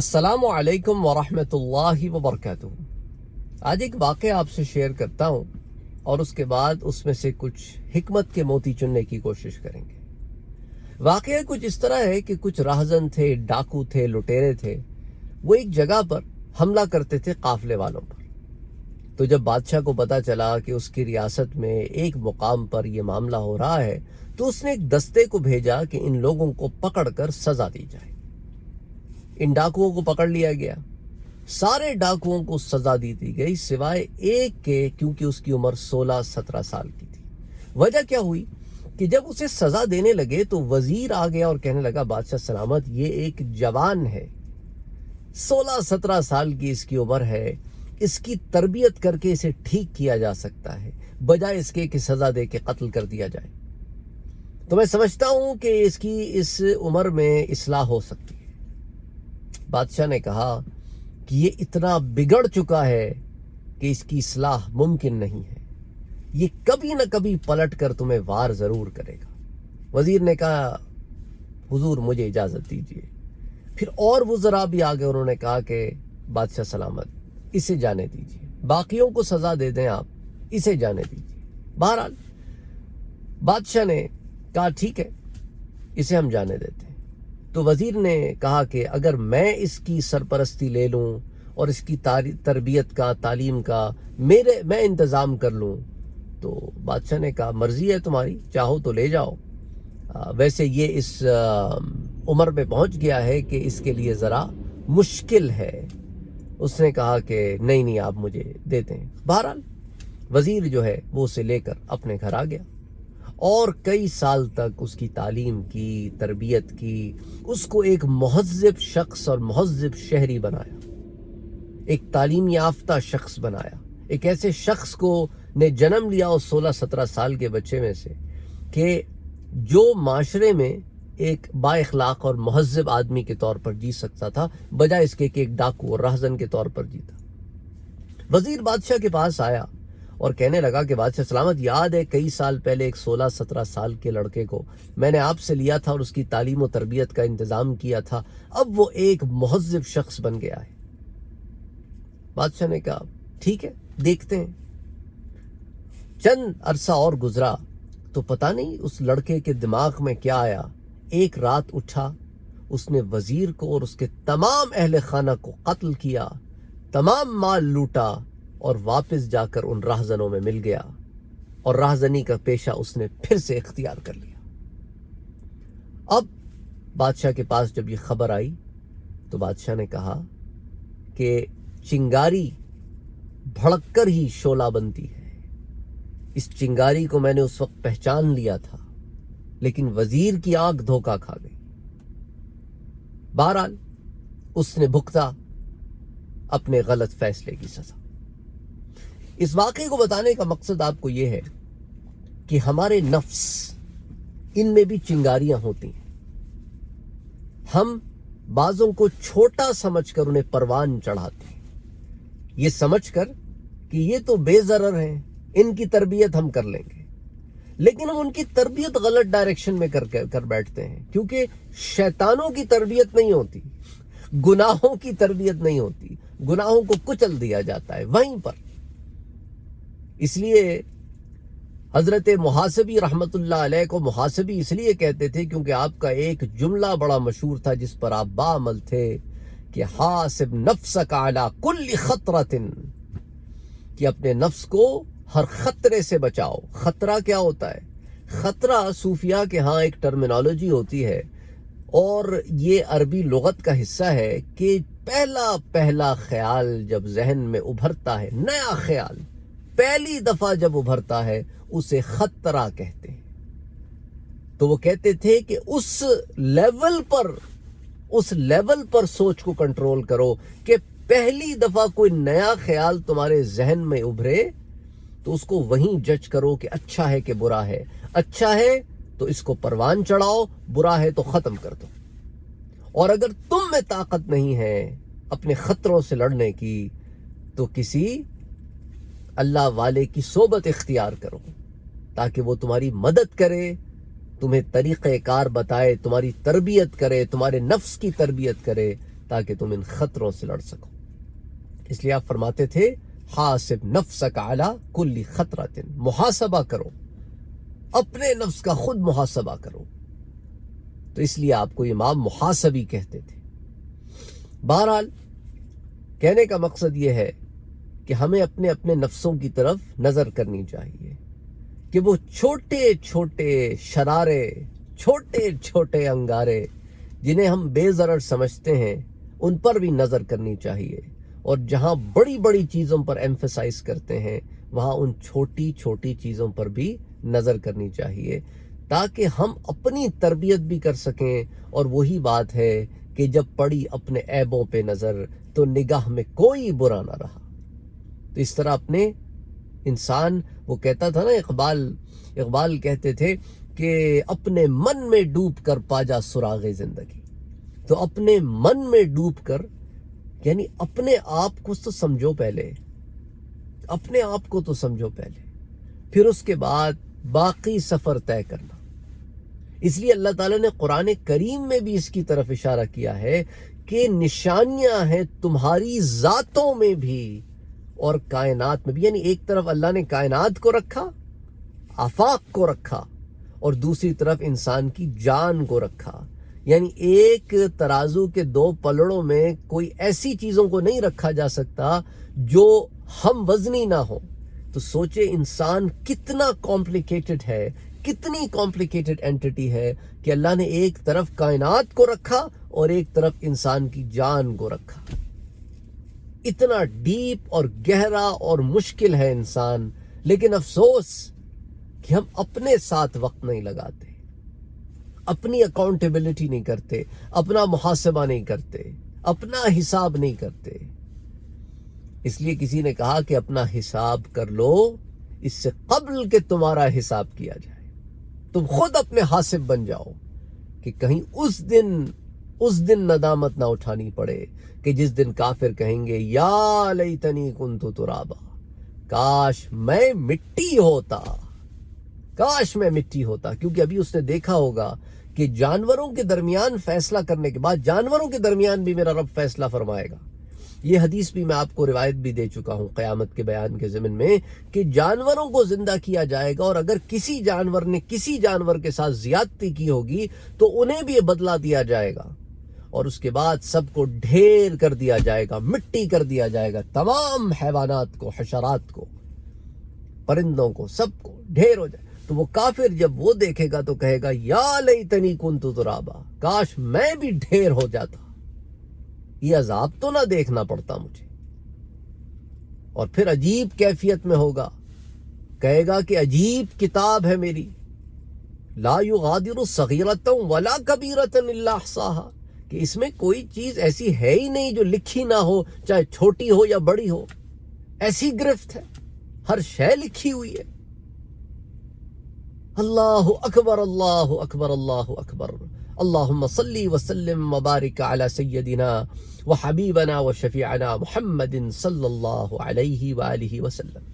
السلام علیکم ورحمۃ اللہ وبرکاتہ۔ آج ایک واقعہ آپ سے شیئر کرتا ہوں اور اس کے بعد اس میں سے کچھ حکمت کے موتی چننے کی کوشش کریں گے۔ واقعہ کچھ اس طرح ہے کہ کچھ راہزن تھے، ڈاکو تھے، لٹیرے تھے، وہ ایک جگہ پر حملہ کرتے تھے قافلے والوں پر۔ تو جب بادشاہ کو پتا چلا کہ اس کی ریاست میں ایک مقام پر یہ معاملہ ہو رہا ہے تو اس نے ایک دستے کو بھیجا کہ ان لوگوں کو پکڑ کر سزا دی جائے۔ ان ڈاکوؤں کو پکڑ لیا گیا، سارے ڈاکوؤں کو سزا دی گئی سوائے ایک کے، کیونکہ اس کی عمر 16-17 سال کی تھی۔ وجہ کیا ہوئی کہ جب اسے سزا دینے لگے تو وزیر آ گیا اور کہنے لگا بادشاہ سلامت، یہ ایک جوان ہے، 16-17 سال کی اس کی عمر ہے، اس کی تربیت کر کے اسے ٹھیک کیا جا سکتا ہے، بجائے اس کے کہ سزا دے کے قتل کر دیا جائے۔ تو میں سمجھتا ہوں کہ اس کی اس عمر میں اصلاح ہو سکتی ہے۔ بادشاہ نے کہا کہ یہ اتنا بگڑ چکا ہے کہ اس کی اصلاح ممکن نہیں ہے، یہ کبھی نہ کبھی پلٹ کر تمہیں وار ضرور کرے گا۔ وزیر نے کہا حضور مجھے اجازت دیجیے۔ پھر اور وزراء بھی آگے، انہوں نے کہا کہ بادشاہ سلامت اسے جانے دیجیے، باقیوں کو سزا دے دیں، آپ اسے جانے دیجیے۔ بہرحال بادشاہ نے کہا ٹھیک ہے، اسے ہم جانے دیتے ہیں۔ تو وزیر نے کہا کہ اگر میں اس کی سرپرستی لے لوں اور اس کی تربیت کا، تعلیم کا میں انتظام کر لوں، تو بادشاہ نے کہا مرضی ہے تمہاری، چاہو تو لے جاؤ، ویسے یہ اس عمر پہ پہنچ گیا ہے کہ اس کے لیے ذرا مشکل ہے۔ اس نے کہا کہ نہیں آپ مجھے دیتے ہیں۔ بہرحال وزیر جو ہے وہ اسے لے کر اپنے گھر آ گیا اور کئی سال تک اس کی تعلیم کی، تربیت کی، اس کو ایک مہذب شخص اور مہذب شہری بنایا، ایک تعلیم یافتہ شخص بنایا، ایک ایسے شخص کو نے جنم لیا اس 16-17 سال کے بچے میں سے کہ جو معاشرے میں ایک با اخلاق اور مہذب آدمی کے طور پر جی سکتا تھا، بجائے اس کے کہ ایک ڈاکو اور راہزن کے طور پر جیتا۔ وزیر بادشاہ کے پاس آیا اور کہنے لگا کہ بادشاہ سلامت، یاد ہے کئی سال پہلے ایک 16-17 سال کے لڑکے کو میں نے آپ سے لیا تھا اور اس کی تعلیم و تربیت کا انتظام کیا تھا، اب وہ ایک مہذب شخص بن گیا ہے۔ بادشاہ نے کہا ٹھیک ہے، دیکھتے ہیں۔ چند عرصہ اور گزرا تو پتہ نہیں اس لڑکے کے دماغ میں کیا آیا، ایک رات اٹھا، اس نے وزیر کو اور اس کے تمام اہل خانہ کو قتل کیا، تمام مال لوٹا اور واپس جا کر ان راہزنوں میں مل گیا اور راہزنی کا پیشہ اس نے پھر سے اختیار کر لیا۔ اب بادشاہ کے پاس جب یہ خبر آئی تو بادشاہ نے کہا کہ چنگاری بھڑک کر ہی شعلہ بنتی ہے، اس چنگاری کو میں نے اس وقت پہچان لیا تھا، لیکن وزیر کی آنکھ دھوکا کھا گئی۔ بہرحال اس نے بھگتا اپنے غلط فیصلے کی سزا۔ اس واقعے کو بتانے کا مقصد آپ کو یہ ہے کہ ہمارے نفس، ان میں بھی چنگاریاں ہوتی ہیں، ہم بعضوں کو چھوٹا سمجھ کر انہیں پروان چڑھاتے ہیں، یہ سمجھ کر کہ یہ تو بے ضرر ہیں، ان کی تربیت ہم کر لیں گے، لیکن ہم ان کی تربیت غلط ڈائریکشن میں کر بیٹھتے ہیں، کیونکہ شیطانوں کی تربیت نہیں ہوتی، گناہوں کی تربیت نہیں ہوتی، گناہوں کو کچل دیا جاتا ہے وہیں پر۔ اس لیے حضرت محاسبی رحمت اللہ علیہ کو محاسبی اس لیے کہتے تھے کیونکہ آپ کا ایک جملہ بڑا مشہور تھا جس پر آپ باعمل تھے کہ حاسب نفسک علی کل خطرۃ، کہ اپنے نفس کو ہر خطرے سے بچاؤ۔ خطرہ کیا ہوتا ہے؟ خطرہ صوفیاء کے ہاں ایک ٹرمینالوجی ہوتی ہے اور یہ عربی لغت کا حصہ ہے کہ پہلا خیال جب ذہن میں ابھرتا ہے، نیا خیال پہلی دفعہ جب ابھرتا ہے اسے خطرہ کہتے ہیں۔ تو وہ کہتے تھے کہ اس لیول پر سوچ کو کنٹرول کرو کہ پہلی دفعہ کوئی نیا خیال تمہارے ذہن میں ابھرے تو اس کو وہیں جج کرو کہ اچھا ہے کہ برا ہے، اچھا ہے تو اس کو پروان چڑھاؤ، برا ہے تو ختم کر دو۔ اور اگر تم میں طاقت نہیں ہے اپنے خطروں سے لڑنے کی تو کسی اللہ والے کی صحبت اختیار کرو تاکہ وہ تمہاری مدد کرے، تمہیں طریقہ کار بتائے، تمہاری تربیت کرے، تمہارے نفس کی تربیت کرے تاکہ تم ان خطروں سے لڑ سکو. اس لیے آپ فرماتے تھے حاسب نفسک علی کل خطرۃ، محاسبہ کرو، اپنے نفس کا خود محاسبہ کرو. تو اس لیے آپ کو امام محاسبی کہتے تھے. بہرحال کہنے کا مقصد یہ ہے کہ ہمیں اپنے اپنے نفسوں کی طرف نظر کرنی چاہیے کہ وہ چھوٹے چھوٹے شرارے، چھوٹے چھوٹے انگارے جنہیں ہم بے ضرر سمجھتے ہیں ان پر بھی نظر کرنی چاہیے، اور جہاں بڑی بڑی چیزوں پر ایمفسائز کرتے ہیں وہاں ان چھوٹی چھوٹی چیزوں پر بھی نظر کرنی چاہیے، تاکہ ہم اپنی تربیت بھی کر سکیں. اور وہی بات ہے کہ جب پڑی اپنے عیبوں پہ نظر تو نگاہ میں کوئی برا نہ رہا. تو اس طرح اپنے انسان، وہ کہتا تھا نا اقبال کہتے تھے کہ اپنے من میں ڈوب کر پا جا سراغ زندگی. تو اپنے من میں ڈوب کر یعنی اپنے آپ کو تو سمجھو پہلے، اپنے آپ کو تو سمجھو پہلے، پھر اس کے بعد باقی سفر طے کرنا. اس لیے اللہ تعالیٰ نے قرآن کریم میں بھی اس کی طرف اشارہ کیا ہے کہ نشانیاں ہیں تمہاری ذاتوں میں بھی اور کائنات میں بھی. یعنی ایک طرف اللہ نے کائنات کو رکھا، آفاق کو رکھا، اور دوسری طرف انسان کی جان کو رکھا. یعنی ایک ترازو کے دو پلڑوں میں کوئی ایسی چیزوں کو نہیں رکھا جا سکتا جو ہم وزنی نہ ہو. تو سوچے انسان کتنا کمپلیکیٹڈ ہے، کتنی کمپلیکیٹڈ اینٹیٹی ہے کہ اللہ نے ایک طرف کائنات کو رکھا اور ایک طرف انسان کی جان کو رکھا. اتنا ڈیپ اور گہرا اور مشکل ہے انسان، لیکن افسوس کہ ہم اپنے ساتھ وقت نہیں لگاتے، اپنی اکاؤنٹیبلٹی نہیں کرتے، اپنا محاسبہ نہیں کرتے، اپنا حساب نہیں کرتے. اس لیے کسی نے کہا کہ اپنا حساب کر لو اس سے قبل کہ تمہارا حساب کیا جائے. تم خود اپنے حاسب بن جاؤ کہ کہیں اس دن ندامت نہ اٹھانی پڑے کہ جس دن کافر کہیں گے یا لیتنی کنت ترابا، کاش میں مٹی ہوتا، کاش میں مٹی ہوتا. کیونکہ ابھی اس نے دیکھا ہوگا کہ جانوروں کے درمیان فیصلہ کرنے کے بعد جانوروں کے درمیان بھی میرا رب فیصلہ فرمائے گا. یہ حدیث بھی میں آپ کو روایت بھی دے چکا ہوں قیامت کے بیان کے ضمن میں کہ جانوروں کو زندہ کیا جائے گا، اور اگر کسی جانور نے کسی جانور کے ساتھ زیادتی کی ہوگی تو انہیں بھی بدلہ دیا جائے گا، اور اس کے بعد سب کو ڈھیر کر دیا جائے گا، مٹی کر دیا جائے گا. تمام حیوانات کو، حشرات کو، پرندوں کو، سب کو ڈھیر ہو جائے. تو وہ کافر جب وہ دیکھے گا تو کہے گا یا لیتنی کنت ترابا، کاش میں بھی ڈھیر ہو جاتا، یہ عذاب تو نہ دیکھنا پڑتا مجھے. اور پھر عجیب کیفیت میں ہوگا، کہے گا کہ عجیب کتاب ہے میری، لا یغادر صغیرۃ ولا کبیرۃ الا احصاها، کہ اس میں کوئی چیز ایسی ہے ہی نہیں جو لکھی نہ ہو، چاہے چھوٹی ہو یا بڑی ہو. ایسی گرفت ہے، ہر شے لکھی ہوئی ہے. اللہ اکبر، اللہ اکبر، اللہ اکبر. اللہم صلی وسلم وبارک علی سیدنا وحبیبنا وشفیعنا محمد صلی اللہ علیہ وآلہ وسلم.